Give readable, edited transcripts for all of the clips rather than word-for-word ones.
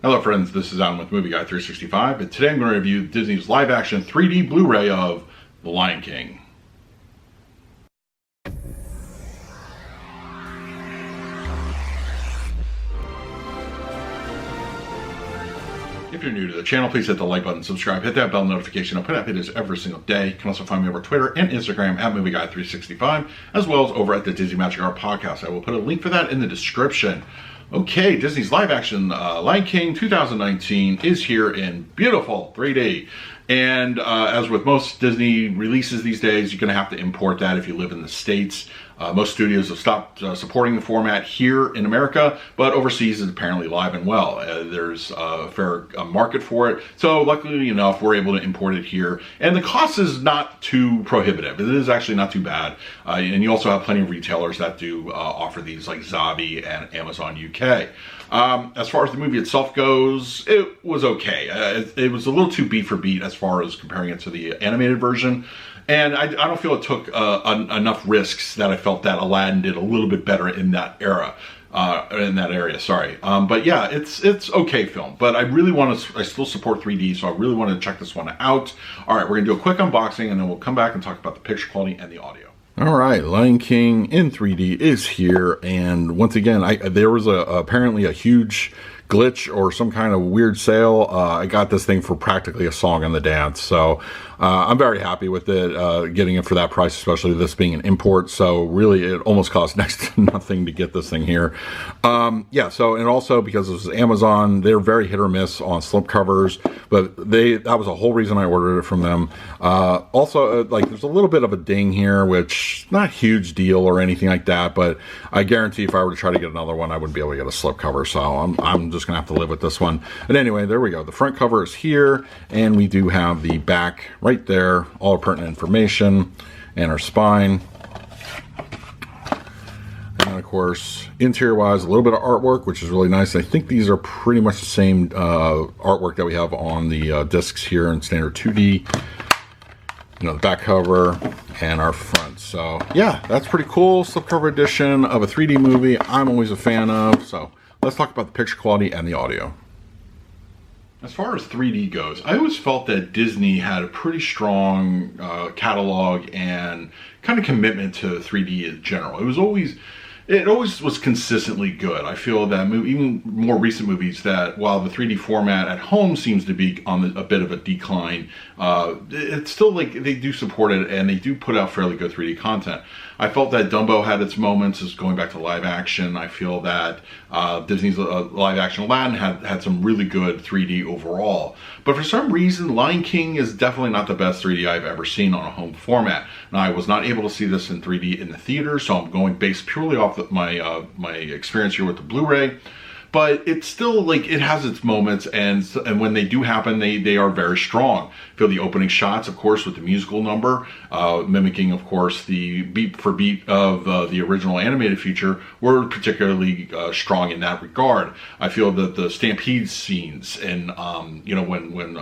Hello friends, this is Adam with Movie Guy 365, and today I'm going to review Disney's live-action 3D Blu-ray of The Lion King. If you're new to the channel, please hit the like button, subscribe, hit that bell notification. I'll put out videos every single day. You can also find me over Twitter and Instagram at Movie Guy 365, as well as over at the Disney Magic Hour podcast. I will put a link for that in the description. Okay, Disney's live-action Lion King 2019 is here in beautiful 3D. And as with most Disney releases these days, you're going to have to import that if you live in the States. Most studios have stopped supporting the format here in America, but overseas it's apparently live and well. There's a fair market for it, so luckily enough we're able to import it here, and the cost is not too prohibitive. It is actually not too bad, and you also have plenty of retailers that do offer these, like Zavi and Amazon UK. As far as the movie itself goes, it was okay. It was a little too beat for beat as far as comparing it to the animated version. And I don't feel it took enough risks that I felt that Aladdin did a little bit better in that era, sorry. But yeah, it's okay film. But I still support 3D, so I really want to check this one out. All right, we're gonna do a quick unboxing, and then we'll come back and talk about the picture quality and the audio. All right, Lion King in 3D is here, and once again, there was apparently a huge glitch or some kind of weird sale. I got this thing for practically a song and the dance, so I'm very happy with it, getting it for that price, especially this being an import. So really it almost cost next to nothing to get this thing here. Yeah, so, and also because this is Amazon, they're very hit or miss on slipcovers, but that was a whole reason I ordered it from them. Also, like, there's a little bit of a ding here, which not a huge deal or anything like that, but I guarantee if I were to try to get another one, I wouldn't be able to get a slipcover, so I'm just gonna have to live with this one. But anyway, there we go. The front cover is here, and we do have the back right there, all our pertinent information, and our spine. And of course, interior wise, a little bit of artwork, which is really nice. I think these are pretty much the same artwork that we have on the discs here in standard 2D. You know, the back cover and our front. So yeah, that's pretty cool. Slipcover edition of a 3D movie I'm always a fan of. So let's talk about the picture quality and the audio. As far as 3D goes, I always felt that Disney had a pretty strong catalog and kind of commitment to 3D in general. It always was consistently good. I feel that even more recent movies, that while the 3D format at home seems to be on a bit of a decline, it's still, like, they do support it and they do put out fairly good 3D content. I felt that Dumbo had its moments as going back to live action. I feel that Disney's live action Aladdin had some really good 3D overall. But for some reason, Lion King is definitely not the best 3D I've ever seen on a home format. Now, I was not able to see this in 3D in the theater, so I'm going based purely off my experience here with the Blu Ray. But it's still, like, it has its moments, and when they do happen, they are very strong. I feel the opening shots, of course, with the musical number, mimicking, of course, the beat for beat of the original animated feature, were particularly strong in that regard. I feel that the stampede scenes, and you know, when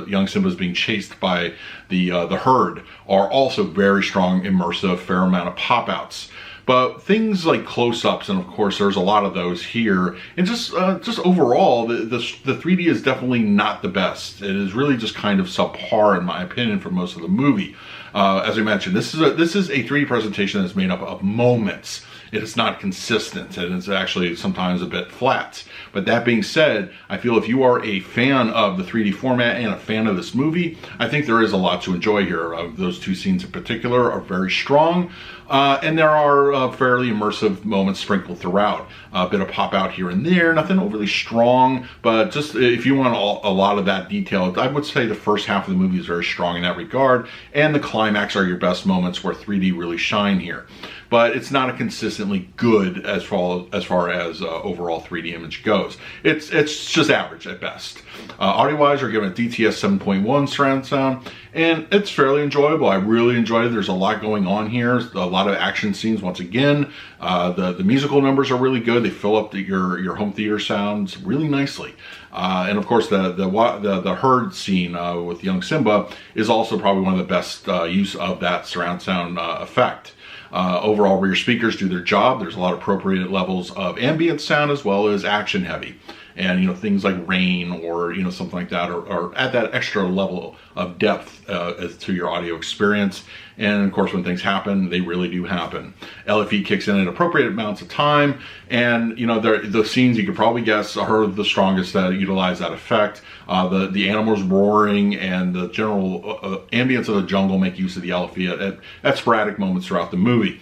young Simba is being chased by the herd, are also very strong, immersive, fair amount of pop outs. But things like close-ups, and of course there's a lot of those here, and just overall, the 3D is definitely not the best. It is really just kind of subpar, in my opinion, for most of the movie. As I mentioned, this is a 3D presentation that's made up of moments. It is not consistent, and it's actually sometimes a bit flat. But that being said, I feel if you are a fan of the 3D format and a fan of this movie, I think there is a lot to enjoy here. Those two scenes in particular are very strong, and there are fairly immersive moments sprinkled throughout. A bit of pop out here and there, nothing overly strong, but just if you want a lot of that detail, I would say the first half of the movie is very strong in that regard, and the climax are your best moments where 3D really shine here. But it's not a consistently good as far as overall 3D image goes. It's just average at best. Audio-wise, we're given a DTS 7.1 surround sound, and it's fairly enjoyable. I really enjoyed it. There's a lot going on here. A lot of action scenes once again. The musical numbers are really good. They fill up your home theater sounds really nicely. And of course, the herd scene with young Simba is also probably one of the best use of that surround sound effect. Overall, rear speakers do their job. There's a lot of appropriate levels of ambient sound as well as action heavy. and, you know, things like rain or, you know, something like that, or add that extra level of depth as to your audio experience. And of course, when things happen, they really do happen. LFE kicks in at appropriate amounts of time, and, you know, the scenes you could probably guess are the strongest that utilize that effect. The animals roaring and the general ambience of the jungle make use of the LFE at sporadic moments throughout the movie.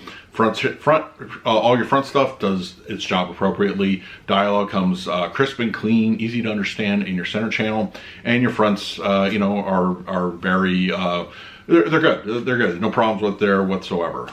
All your front stuff does its job appropriately. Dialogue comes crisp and clean, easy to understand in your center channel, and your fronts, you know, are very. They're good. They're good. No problems with there whatsoever.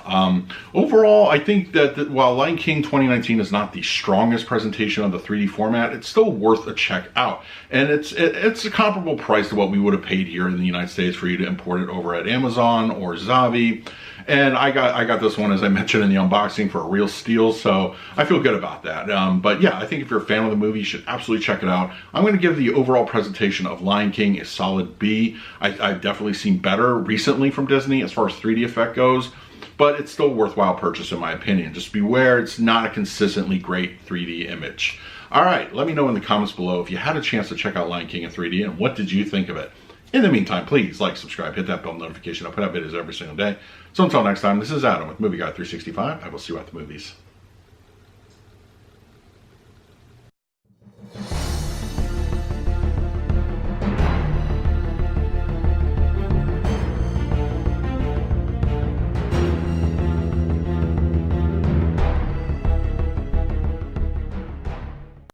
Overall, I think that while Lion King 2019 is not the strongest presentation of the 3D format, it's still worth a check out. And it's a comparable price to what we would have paid here in the United States for you to import it over at Amazon or Zavi. And I got this one, as I mentioned in the unboxing, for a real steal, so I feel good about that. But yeah, I think if you're a fan of the movie, you should absolutely check it out. I'm going to give the overall presentation of Lion King a solid B. I've definitely seen better recently from Disney as far as 3D effect goes, but it's still a worthwhile purchase in my opinion. Just beware, it's not a consistently great 3D image. All right, let me know in the comments below if you had a chance to check out Lion King in 3D and what did you think of it. In the meantime, please like, subscribe, hit that bell notification. I put out videos every single day. So until next time, this is Adam with Movie Guy 365. I will see you at the movies.